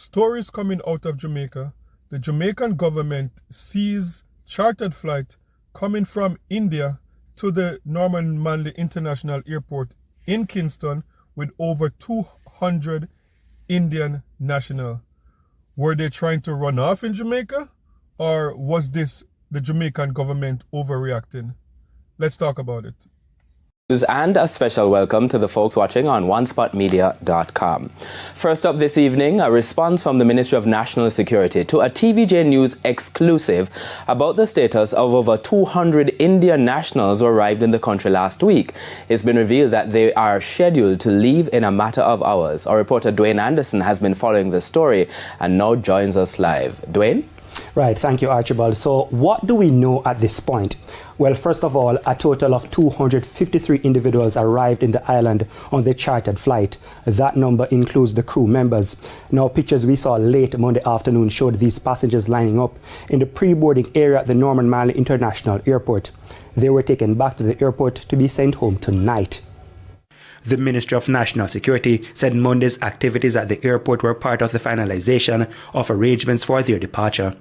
Stories coming out of Jamaica, the Jamaican government sees chartered flight coming from India to the Norman Manley International Airport in Kingston with over 200 Indian nationals. Were they trying to run off in Jamaica, or was this the Jamaican government overreacting? Let's talk about it. And a special welcome to the folks watching on onespotmedia.com. First up this evening, a response from the Ministry of National Security to a TVJ News exclusive about the status of over 200 Indian nationals who arrived in the country last week. It's been revealed that they are scheduled to leave in a matter of hours. Our reporter Dwayne Anderson has been following the story and now joins us live. Dwayne? Right, thank you, Archibald. So what do we know at this point? Well, first of all, a total of 253 individuals arrived in the island on the chartered flight. That number includes the crew members. Now, pictures we saw late Monday afternoon showed these passengers lining up in the pre-boarding area at the Norman Manley International Airport. They were taken back to the airport to be sent home tonight. The Ministry of National Security said Monday's activities at the airport were part of the finalization of arrangements for their departure.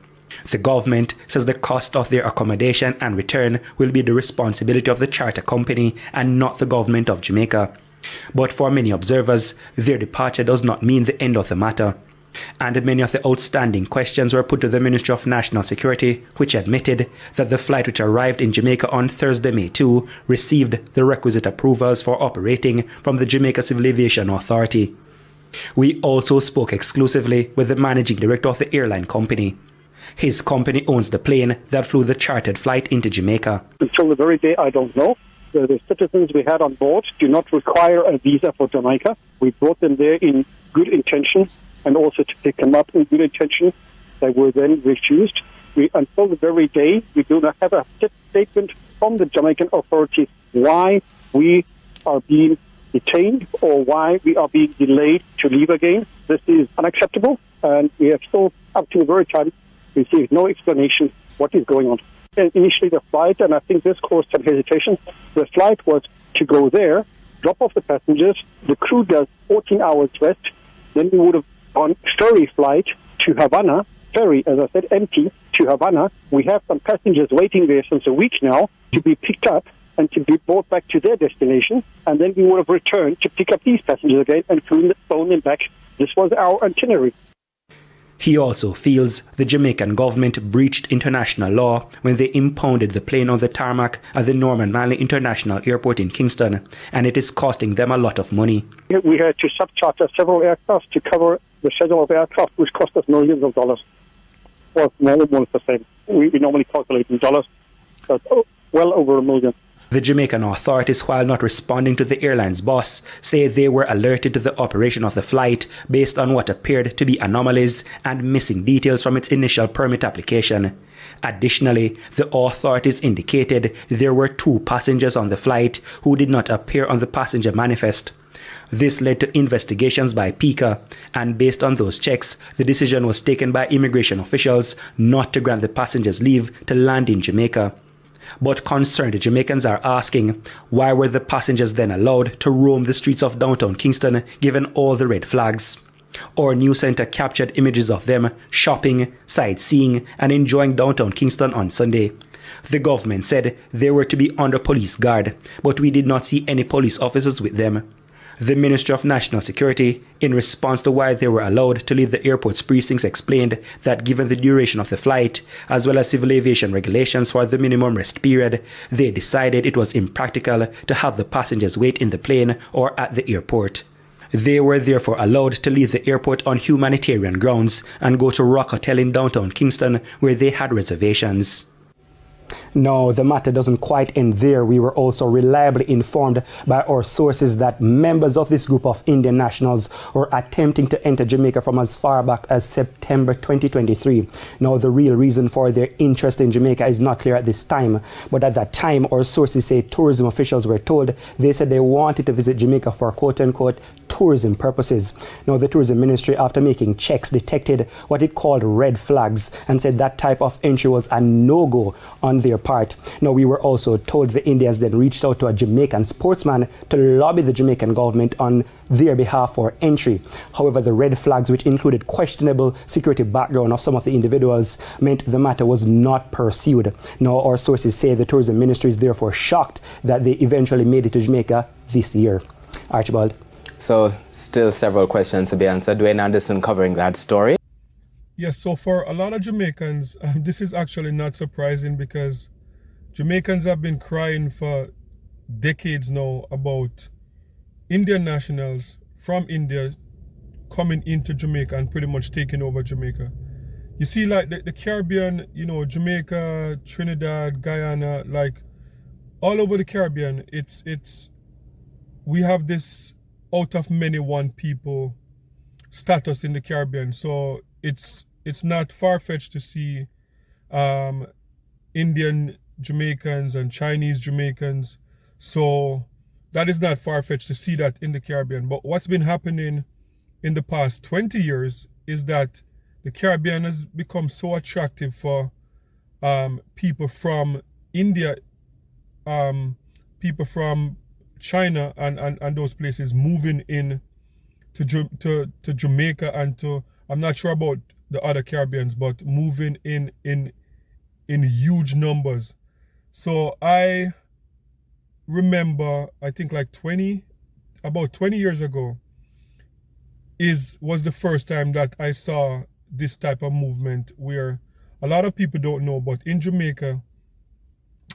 The government says the cost of their accommodation and return will be the responsibility of the charter company and not the government of Jamaica. But for many observers, their departure does not mean the end of the matter. And many of the outstanding questions were put to the Ministry of National Security, which admitted that the flight which arrived in Jamaica on Thursday, May 2, received the requisite approvals for operating from the Jamaica Civil Aviation Authority. We also spoke exclusively with the managing director of the airline company. His company owns the plane that flew the chartered flight into Jamaica. Until the very day, I don't know. The citizens we had on board do not require a visa for Jamaica. We brought them there in good intention and also to pick them up in good intention. They were then refused. Until the very day, we do not have a statement from the Jamaican authorities why we are being detained or why we are being delayed to leave again. This is unacceptable, and we have still, up to the very time, received no explanation what is going on. And initially the flight, and I think this caused some hesitation, the flight was to go there, drop off the passengers, the crew does 14 hours rest, then we would have gone ferry flight to Havana, ferry, as I said, empty, to Havana. We have some passengers waiting there since a week now to be picked up and to be brought back to their destination, and then we would have returned to pick up these passengers again and flown them back. This was our itinerary. He also feels the Jamaican government breached international law when they impounded the plane on the tarmac at the Norman Manley International Airport in Kingston, and it is costing them a lot of money. We had to subcharter several aircraft to cover the schedule of aircraft, which cost us millions of dollars. Well, almost the same. We normally calculate in dollars, but well over $1 million. The Jamaican authorities, while not responding to the airline's boss, say they were alerted to the operation of the flight based on what appeared to be anomalies and missing details from its initial permit application. Additionally, the authorities indicated there were 2 passengers on the flight who did not appear on the passenger manifest. This led to investigations by PICA, and based on those checks, the decision was taken by immigration officials not to grant the passengers leave to land in Jamaica. But concerned Jamaicans are asking, why were the passengers then allowed to roam the streets of downtown Kingston given all the red flags? Our news center captured images of them shopping, sightseeing and enjoying downtown Kingston on Sunday. The government said they were to be under police guard, but we did not see any police officers with them. The Ministry of National Security, in response to why they were allowed to leave the airport's precincts, explained that given the duration of the flight, as well as civil aviation regulations for the minimum rest period, they decided it was impractical to have the passengers wait in the plane or at the airport. They were therefore allowed to leave the airport on humanitarian grounds and go to Rock Hotel in downtown Kingston, where they had reservations. No, the matter doesn't quite end there. We were also reliably informed by our sources that members of this group of Indian nationals were attempting to enter Jamaica from as far back as September 2023. Now, the real reason for their interest in Jamaica is not clear at this time, but at that time, our sources say tourism officials were told they said they wanted to visit Jamaica for quote-unquote tourism purposes. Now, the tourism ministry, after making checks, detected what it called red flags and said that type of entry was a no-go on their part. Now, we were also told the Indians then reached out to a Jamaican sportsman to lobby the Jamaican government on their behalf for entry. However, the red flags, which included questionable security background of some of the individuals, meant the matter was not pursued. Now, our sources say the tourism ministry is therefore shocked that they eventually made it to Jamaica this year. Archibald. So, still several questions to be answered. Dwayne Anderson covering that story. Yes, so for a lot of Jamaicans, this is actually not surprising because Jamaicans have been crying for decades now about Indian nationals from India coming into Jamaica and pretty much taking over Jamaica. You see, like the Caribbean, you know, Jamaica, Trinidad, Guyana, like all over the Caribbean, we have this out of many one people status in the Caribbean. So it's not far-fetched to see Indian Jamaicans and Chinese Jamaicans. So that is not far-fetched to see that in the Caribbean. But what's been happening in the past 20 years is that the Caribbean has become so attractive for people from India, people from China and those places moving in to Jamaica and to, I'm not sure about the other Caribbeans, but moving in huge numbers. So I remember, I think like about 20 years ago was the first time that I saw this type of movement where a lot of people don't know, but in Jamaica,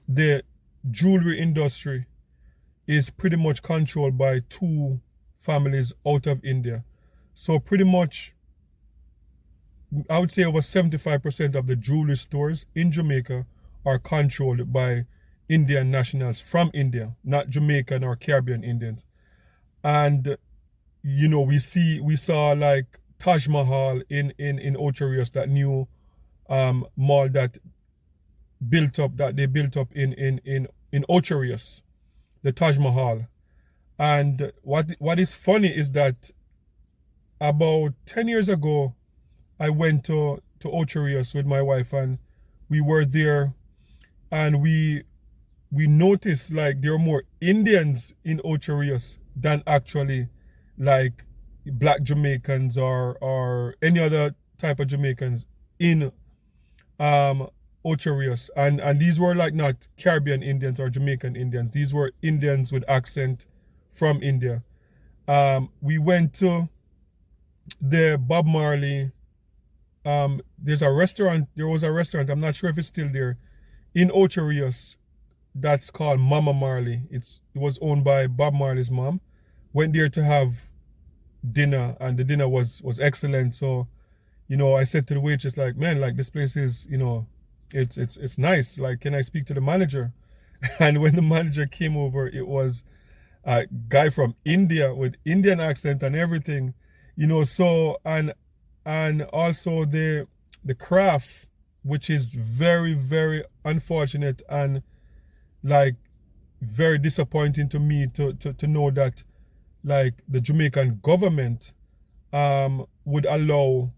the jewelry industry is pretty much controlled by two families out of India. So pretty much, I would say over 75% of the jewelry stores in Jamaica are controlled by Indian nationals from India, not Jamaican or Caribbean Indians. And, you know, we saw like Taj Mahal in Ocho Rios, that new mall that they built up in Ocho Rios, the Taj Mahal. And what is funny is that about 10 years ago, I went to Ocho Rios with my wife, and we were there, and we noticed like there are more Indians in Ocho Rios than actually like black Jamaicans or any other type of Jamaicans in Ocho Rios. And these were like not Caribbean Indians or Jamaican Indians. These were Indians with accent from India. We went to the Bob Marley. There was a restaurant, I'm not sure if it's still there, in Ocho Rios that's called Mama Marley. It was owned by Bob Marley's mom. Went there to have dinner, and the dinner was excellent. So, you know, I said to the waitress, like, man, like this place is, you know, it's nice. Like, can I speak to the manager? And when the manager came over, it was a guy from India with Indian accent and everything, you know. So and also the craft, which is very, very unfortunate and like very disappointing to me to know that like the Jamaican government would allow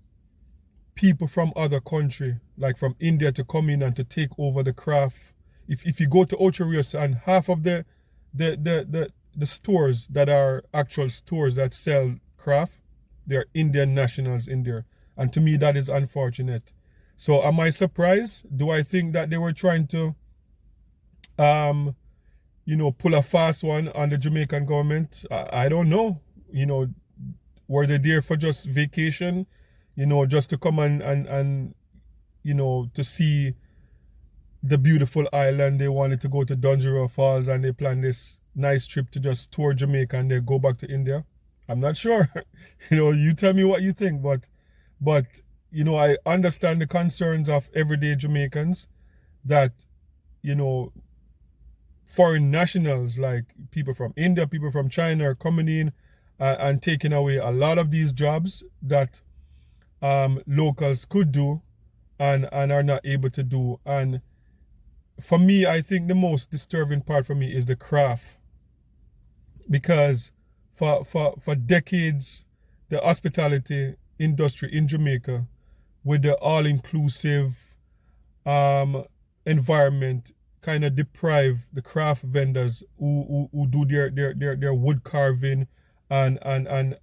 people from other country, like from India, to come in and to take over the craft. If you go to Ocho Rios, and half of the stores that are actual stores that sell craft, there are Indian nationals in there. And to me, that is unfortunate. So am I surprised? Do I think that they were trying to, you know, pull a fast one on the Jamaican government? I don't know. You know, were they there for just vacation? You know, just to come and you know, to see the beautiful island. They wanted to go to Dungeon Falls, and they planned this nice trip to just tour Jamaica and they go back to India. I'm not sure. You know, you tell me what you think, but you know, I understand the concerns of everyday Jamaicans that, you know, foreign nationals like people from India, people from China are coming in and taking away a lot of these jobs that locals could do and are not able to do. And for me, I think the most disturbing part for me is the craft, because for decades, the hospitality industry in Jamaica, with the all-inclusive environment, kind of deprive the craft vendors who do their wood carving and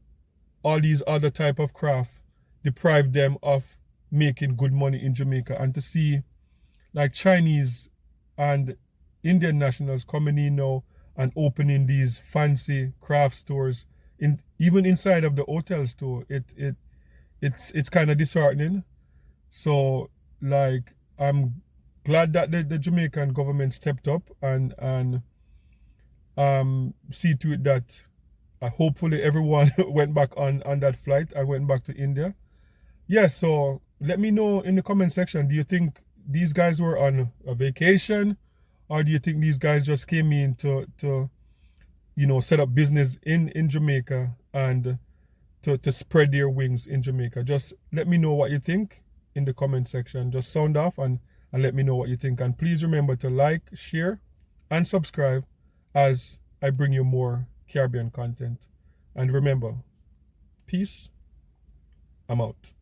all these other type of craft, deprive them of making good money in Jamaica. And to see like Chinese and Indian nationals coming in now and opening these fancy craft stores even inside of the hotel store, it's kind of disheartening. So like I'm glad that the Jamaican government stepped up and see to it that hopefully everyone went back on that flight and went back to India. Yes, so let me know in the comment section, do you think these guys were on a vacation, or do you think these guys just came in to set up business in Jamaica and to spread their wings in Jamaica? Just let me know what you think in the comment section. Just sound off and let me know what you think. And please remember to like, share, and subscribe as I bring you more Caribbean content. And remember, peace. I'm out.